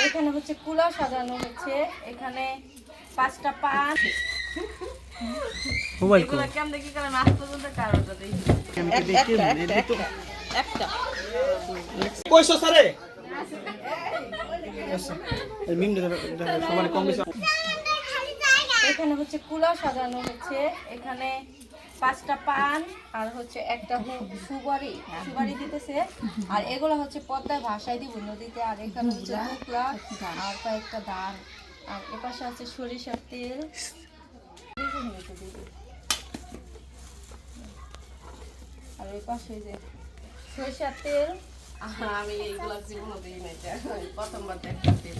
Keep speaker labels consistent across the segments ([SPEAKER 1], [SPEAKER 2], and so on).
[SPEAKER 1] এখানে হচ্ছে কুলা সাজানো হচ্ছে, এখানে 5টা পান মোবাইল কোন কেমন দেখি করে মাছ পর্যন্ত কারোটা দেখি একটা
[SPEAKER 2] কইছো স্যারে এই মিম দে সমান কম বেশি।
[SPEAKER 1] এখানে হচ্ছে কুলা সাজানো হচ্ছে, এখানে 5টা পান আর হচ্ছে একটা সুপারি দিতেছে, আর এগুলো হচ্ছে পদ্মায় ভাষায় দিব নদীতে, আর এখানে হচ্ছে কুলা আর কয়েকটা দান, আর এপাশে আছে সরিষার তেল, আর এই পাশে যে সরিষার তেল। আমি এইগুলো জীবনও দিই না, প্রথমবার দেখতে,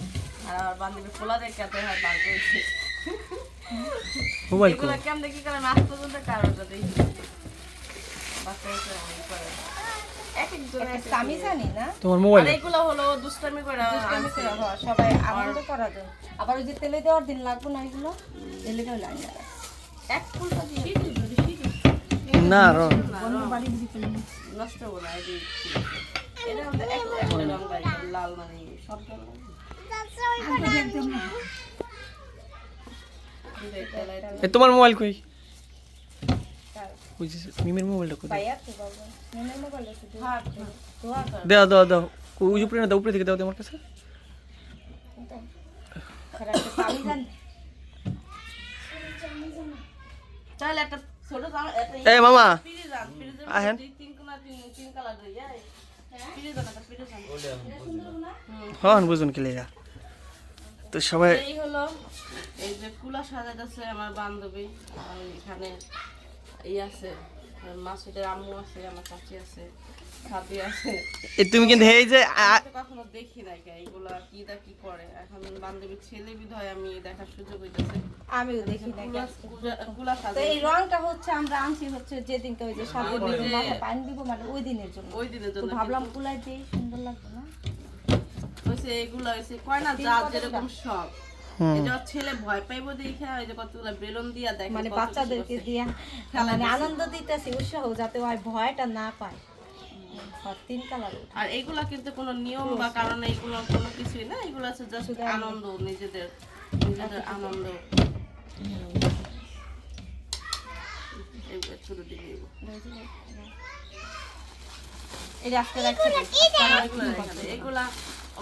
[SPEAKER 1] আর আমার বান্ধবী খোলা দেখাতে হয় বার করেছে মোবাইল কোন কেমন দেখি করে মাছ পর্যন্ত কারোটা দেখি আমি জানি না তোমার মোবাইল এগুলো হলো দুষ্টামি করে সবাই আনন্দ করার জন্য। আবার ওই যে তেলে দেওয়ার দিন লাগবে না, এগুলো তেলে দেওয়া লাগে না, এক ফুলটা দিয়ে না নষ্ট হবে না। এটা আমাদের এক রং লাল, মানে সব
[SPEAKER 2] তোমার মোবাইল কই? মিমের মোবাইলটা কই? দাও দাও দাও, ওই উপরে না দাও, উপরে থেকে দাও আমার কাছে। এই মামা আহেন, হন বুঝুন কি লেগা তো সবাই।
[SPEAKER 1] এই হলো এই যে কুলা সাজাইতেছে আমার বান্ধবী, আর এখানে এই আছে মাসুদের আম্মু আছে, আমার চাচি আছে, খাদি আছে।
[SPEAKER 2] তুমি কিন্তু এই যে
[SPEAKER 1] কখনো দেখি নাই এইগুলা কি করে, এখন বান্ধবীর ছেলে বিধয় আমি দেখার সুযোগ হইতেছে, আমিও দেখি নাই কুলা সাজা। এই রংটা হচ্ছে আমরা আনছি হচ্ছে যেদিনকে ওই যে সাথে মাথা পানি দিব, মানে ওই দিনের জন্য ভাবলাম কুলাই দিয়ে সুন্দর লাগবে না, হইছে এগুলা হইছে কয় না যা যেরকম সব। এটা ছেলে ভয় পাইবো দেখে ওই যে কতগুলা বেলুন দিয়া দেখে, মানে বাচ্চাদেরকে দিয়া মানে আনন্দ দিতেছি, উৎসাহ যাতে ওই ভয়টা না পায়। তিন কালার, আর এইগুলা কিন্তু কোনো নিয়ম বা কারণে এইগুলো কোনো কিছুই না, এগুলো আছে জাস্ট আনন্দ, নিজেদের আনন্দ। এইগুলো ছোট দিকে এই আজকে এগুলা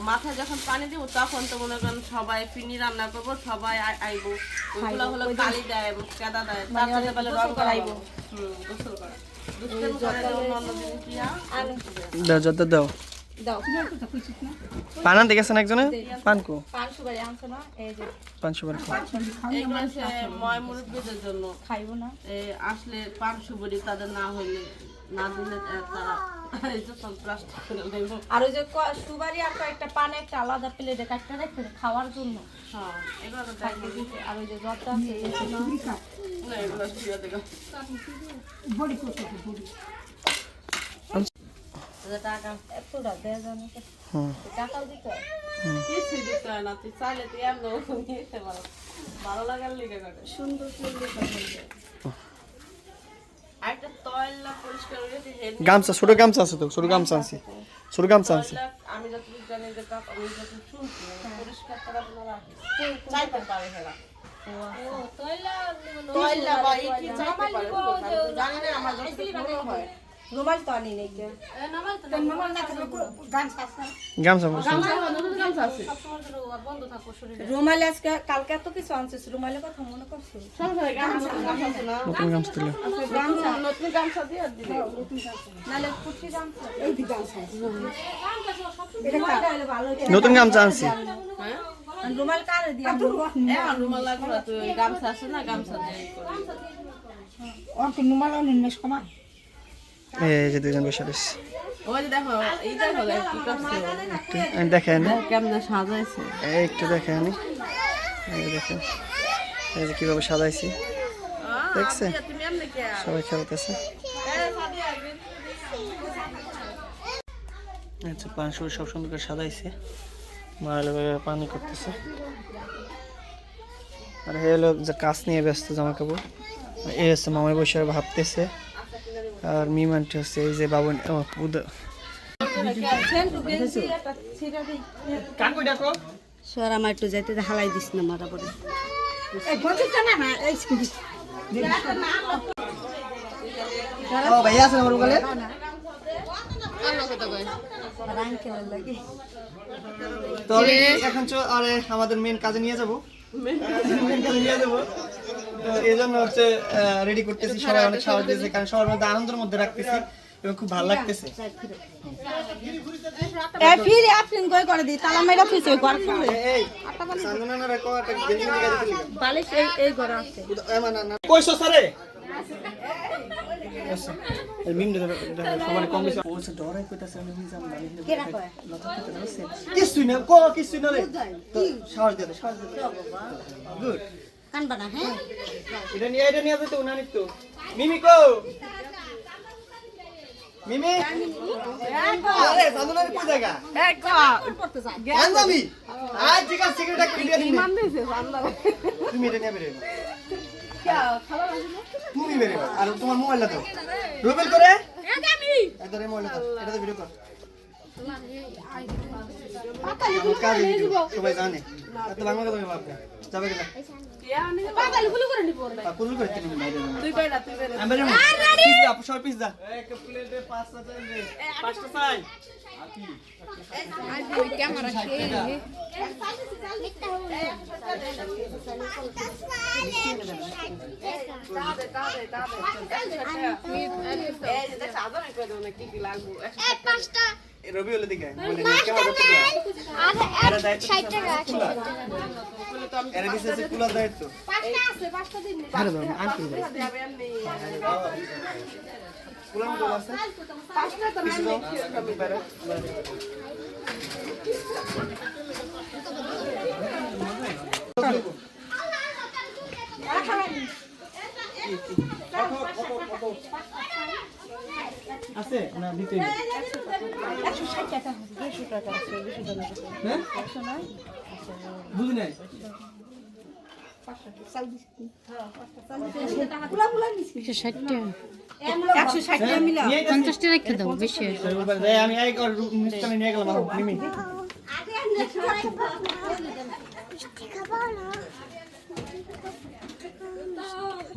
[SPEAKER 1] মাথায় যখন পানি দিব তখন তো মনে করেন সবাই ফিনি রান্না করবো, সবাই আইবো, ওইগুলো হলো কালি দেয়, কাদা দেয়, তারপরে বলে রং করাইবো, গোসল করা
[SPEAKER 2] দাও পান আনতে গেছেন একজনে, পান কো পান সুপারি
[SPEAKER 1] ময় মুরব্বীদের জন্য খাইবো না, আসলে পান সুপারি তাদের না হইলে না দিলে তারা আর ওই যে সুপারি আর কয়েকটা পানে একটা আলাদা প্লেটে কাটতে রাখতে খাওয়ার জন্য। আর ওই যে জর্দা টাকা এতটা দেয় জানো, টাকাও দিতে হয়, কিছুই দিতে হয় না, তুই চাইলে তুই এমন নিতে পারো, ভালো লাগার লিগে কাটে সুন্দর
[SPEAKER 2] গামছা, ছোট গামছা আছে তো, ছোট গামছা আনছি, ছোট গামছা আনছি।
[SPEAKER 1] আমি যতটুকু জানি যে আমি যতটুকু শুনছি পরিষ্কার করা আপনারা চাইতে পারে হেরা তয়লা বা কি চাইতে পারে জানি না, আমার যতটুকু হয় রুমাল তো আনি নাই, রুমাল না থাকলে গামছা আছে,
[SPEAKER 2] গামছা
[SPEAKER 1] আছে বন্ধ থাকো শরীরে। রুমাল আজকে কালকে এত কিছু আনছিস, রুমালের কথা মনে করছো? সব গামছা আছে না,
[SPEAKER 2] নতুন গামছা দিলে
[SPEAKER 1] গামছা নতুন গামছা দিয়ে দিলে নালে কুচি গামছা, এই দি গামছা এটা কাটা ভালো,
[SPEAKER 2] নতুন গামছা আনছি।
[SPEAKER 1] হ্যাঁ রুমাল কারে দিয়া রুমাল লাগবে তো, গামছা আছে না, গামছা দিয়ে করে আর কোন রুমাল আনেন না সময়।
[SPEAKER 2] এই যে দুজন বসে রয়েছে,
[SPEAKER 1] ওই যে দেখো এই দেখো কি করছে,
[SPEAKER 2] দেখেন
[SPEAKER 1] কেমন সাজাইছে,
[SPEAKER 2] একটু দেখেন, এই দেখেন এই যে কিভাবে সাজাইছি, দেখছে সবাই খেলতেছে। আচ্ছা পান সুর সব সুন্দর করে সাজাইছে, মায়ের পানি করতেছে, আর এই হলো যে কাজ নিয়ে ব্যস্ত, জামা কাপড় এই হচ্ছে মামাই বসে ভাবতেছে, আর মিমানটি হচ্ছে এই যে বাবু কাকু ডাকো
[SPEAKER 3] সর আমার একটু যাইতে হালাই দিস না মারা পরে
[SPEAKER 2] ও ভাইয়া আছে আমার বলে তো এখন আরে আমাদের মেন কাজে নিয়ে যাব মেন কাজে নিয়ে যাব তো এইজন্য হচ্ছে রেডি করতেছি সবাই অনেক সাহায্য দিয়েছে কারণ সবার মধ্যে আনন্দের মধ্যে রাখতেছি এবং খুব ভালো লাগতেছে
[SPEAKER 1] এ ফিরে আপনি কই করে দি তালা মেরা ফিসে ঘর খুলে
[SPEAKER 2] এই সান্দনা রাখো একটা গেঞ্জি নিয়ে গেছে
[SPEAKER 1] বালিশ এই ঘর আছে
[SPEAKER 2] না কইছো স্যারে এই মিম সবার কম বেশি বলছে ডরাই কইতাছে আমি নিজাম না
[SPEAKER 3] কেরা কয়
[SPEAKER 2] কিছুই না কিছুই না রে তো সাহস দে গুড
[SPEAKER 3] কানবা না হ্যাঁ
[SPEAKER 2] এটা নিয়ে যেতে উনা নিত মিমি কো মিমি আরে সান্দনা রে কই জায়গা
[SPEAKER 1] এক
[SPEAKER 2] আনজামি আজ জিকা সিগারেট একটা ভিডিও দিন
[SPEAKER 1] মান দিছে সান্দা
[SPEAKER 2] তুমি এটা নিয়ে বেরে
[SPEAKER 1] খাবার আছে না
[SPEAKER 2] তুমি বেরে আর তোমার মোবাইলটা দাও রুবেল করে আমি এদারে মোবাইলটা দাও এটা ভিডিও কর সবাই জানে এত বাংলা কথা বলবে যাবে কিনা
[SPEAKER 1] পাতালি ফুল করে নিব
[SPEAKER 2] পুরো করে তুমি বাইরে
[SPEAKER 1] তুই কইরা তুই বেরে
[SPEAKER 2] আমি বেরে পিজ্জা সর পিজ্জা এক প্লেটে 5টা চাই রে 5টা চাই
[SPEAKER 1] ক্যামেরা খেয়ে
[SPEAKER 2] রবি হলে দিকে বলে কেমন করতে আরে দায়িত্ব 60 টাকা আছে এর বিশেষ কুলা দায়িত্ব 5টা আছে 5টা দিন আরে বাবা আনতে যাবে এমনি কুলা মতো আছে 5টা তো নাই কমি পারে আছে না দিতে
[SPEAKER 1] 160 টাকা 200 টাকা আছে 200 টাকা
[SPEAKER 2] হ্যাঁ
[SPEAKER 1] 100 নাই
[SPEAKER 2] বুঝি নাই
[SPEAKER 3] 160 টাকা
[SPEAKER 1] 160 টাকা মিলা
[SPEAKER 3] 50 টাকা রেখে দাও বেশি
[SPEAKER 2] আমি এক আর মিষ্টামি নিয়ে গেলাম মিমি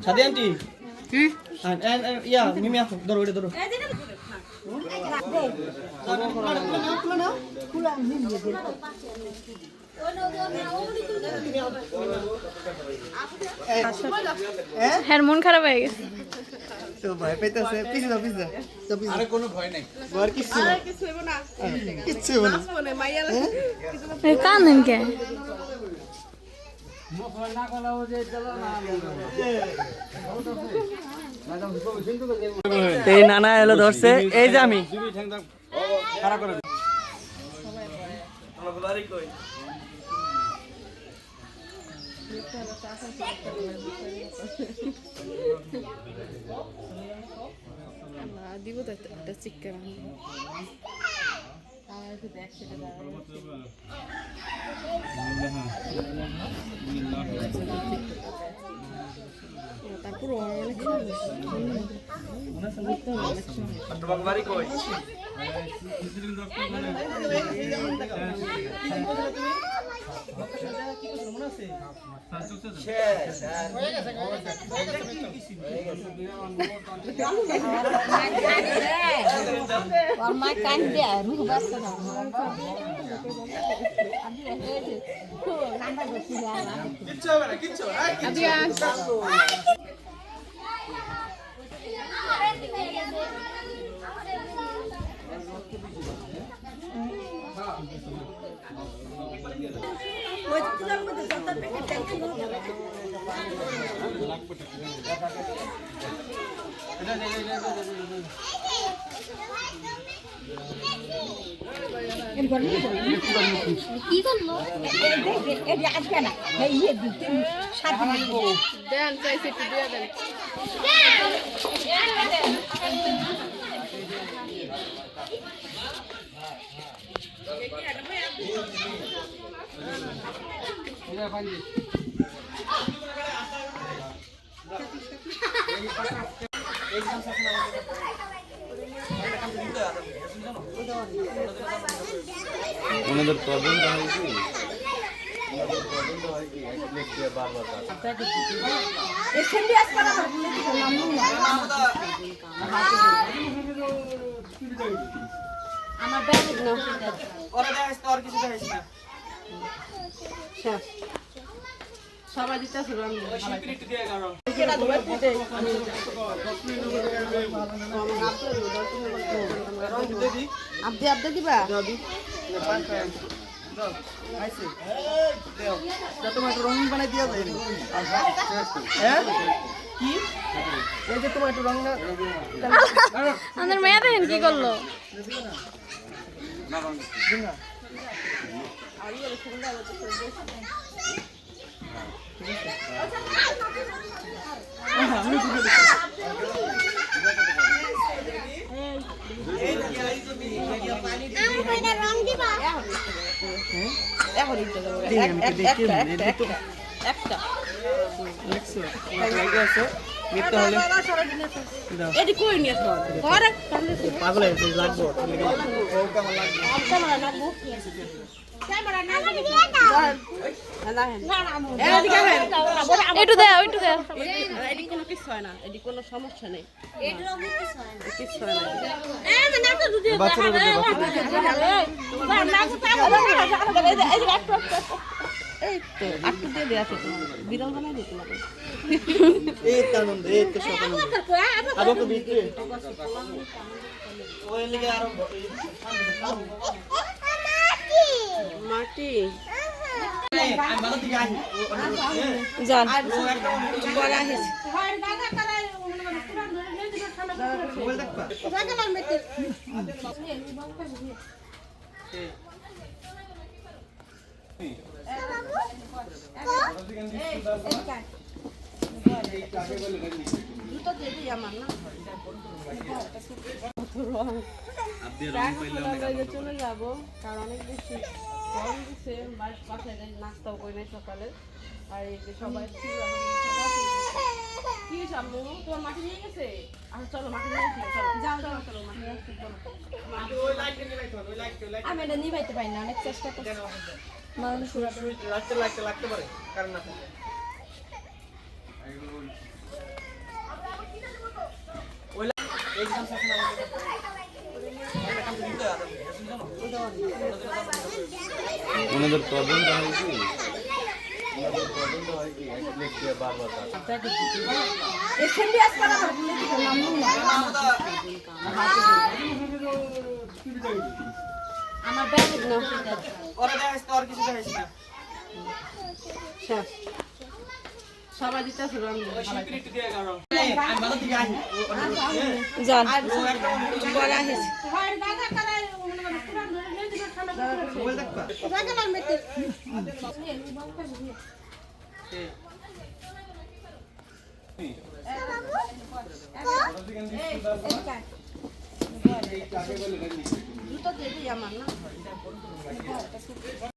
[SPEAKER 2] সাদি আন্টি ইয়া মিমি আসো ধরো ওটা ধরো
[SPEAKER 4] হ্যাঁ মন খারাপ হয়ে গেছে
[SPEAKER 2] তো ভয় পাইতেছে পিছনে পিছনে তো পিছনে আরে কোনো ভয় নাই ভয় কিছু না
[SPEAKER 1] কিছু হইব না
[SPEAKER 2] কিছু হবে না
[SPEAKER 1] মনে মাইয়া
[SPEAKER 4] কান্দেন কে
[SPEAKER 2] এই নানা এলো ধরছে এই যে আমি
[SPEAKER 1] দিব তো একটা চিকেন তারপর
[SPEAKER 2] বাড়ি কই
[SPEAKER 3] আমার কান দে রুহ বাস না
[SPEAKER 2] কিচ্ছু হবে না কিচ্ছু
[SPEAKER 3] কি করলো এই আজকে না এই দিতে সাত দিন
[SPEAKER 1] দেন চাইছে একটু দিয়ে দেন
[SPEAKER 5] ওনাদের প্রবলেমটা হয় কি বারবার
[SPEAKER 1] আমার ব্যাগ নাও
[SPEAKER 2] ওরা দেখাইছ তো আর কিছু দেখাইছ না
[SPEAKER 1] শেষ সবাই দিতেছে রং
[SPEAKER 2] সিকিউরিটি দিয়ে গাড়ো
[SPEAKER 1] আপনি আপনি দিবা
[SPEAKER 2] দাদি পান খায় দাও আইছে দাও যত তোমার রং বানাই দিয়া যায় হ্যাঁ কি এই যে তোমার একটু রং না
[SPEAKER 4] আমাদের মেয়ে দেখেন কি করলো
[SPEAKER 2] দিনা
[SPEAKER 1] এখন একটু দেবো একটা
[SPEAKER 2] দেখছো লাগে আছে মিথ্যা হলে
[SPEAKER 1] এটি কই নিয়ে ঘরে
[SPEAKER 2] পাগল হয়ে লাগবো ও কেমন লাগবে
[SPEAKER 1] ক্যামেরা লাগবো
[SPEAKER 4] একটু দেও একটু দেও
[SPEAKER 1] এটি কোনো কিছু হয় না এটি কোনো সমস্যা নেই কিছু হয় না এই তো একটু দিয়ে দেওয়া আছে তোমার বিরল বানাই দিই তোমাকে
[SPEAKER 2] এই তো আনন্দ এই তো সব আনন্দ আবার তো বিক্রি ওই লিগে আরো
[SPEAKER 1] মাটি
[SPEAKER 2] আমি ভালো দিকে আই
[SPEAKER 1] জান
[SPEAKER 2] বড় আহিস মোবাইল দেখবা
[SPEAKER 1] চলে যাবো কারণ অনেক বেশি গরম দিচ্ছে বাসায় নাস্তাও করি নাই সকালে আর এই যে সবাই কি সামু তোমার মাটি নিয়ে গেছে আচ্ছা চলো মাটি নিয়ে আসি চলো যাও চলো চলো মাটি নিয়ে আসি চলো
[SPEAKER 2] ওই লাইটটা নিয়ে রাখো ওই লাইট
[SPEAKER 3] আমি এটা নিবাইতে পারি না অনেক চেষ্টা করছি মানুষ
[SPEAKER 2] লাগতে পারে কারণ না থাকে ওই একদম সাথে না
[SPEAKER 5] ওনাদের প্রবলেমটা হয় কি বারবার
[SPEAKER 1] আমার ব্যাগ নাও
[SPEAKER 2] ওরা দেখাইছ তো আর কিছু দেখাইছ না
[SPEAKER 1] শেষ সবাই দিতেছে রং
[SPEAKER 2] সিকিউরিটি দিয়ে গাড়ো আমি ভালো দিকে আই
[SPEAKER 1] জান
[SPEAKER 2] বড় আহিস মোবাইল দেখবা
[SPEAKER 1] দুটো দেবি আমার না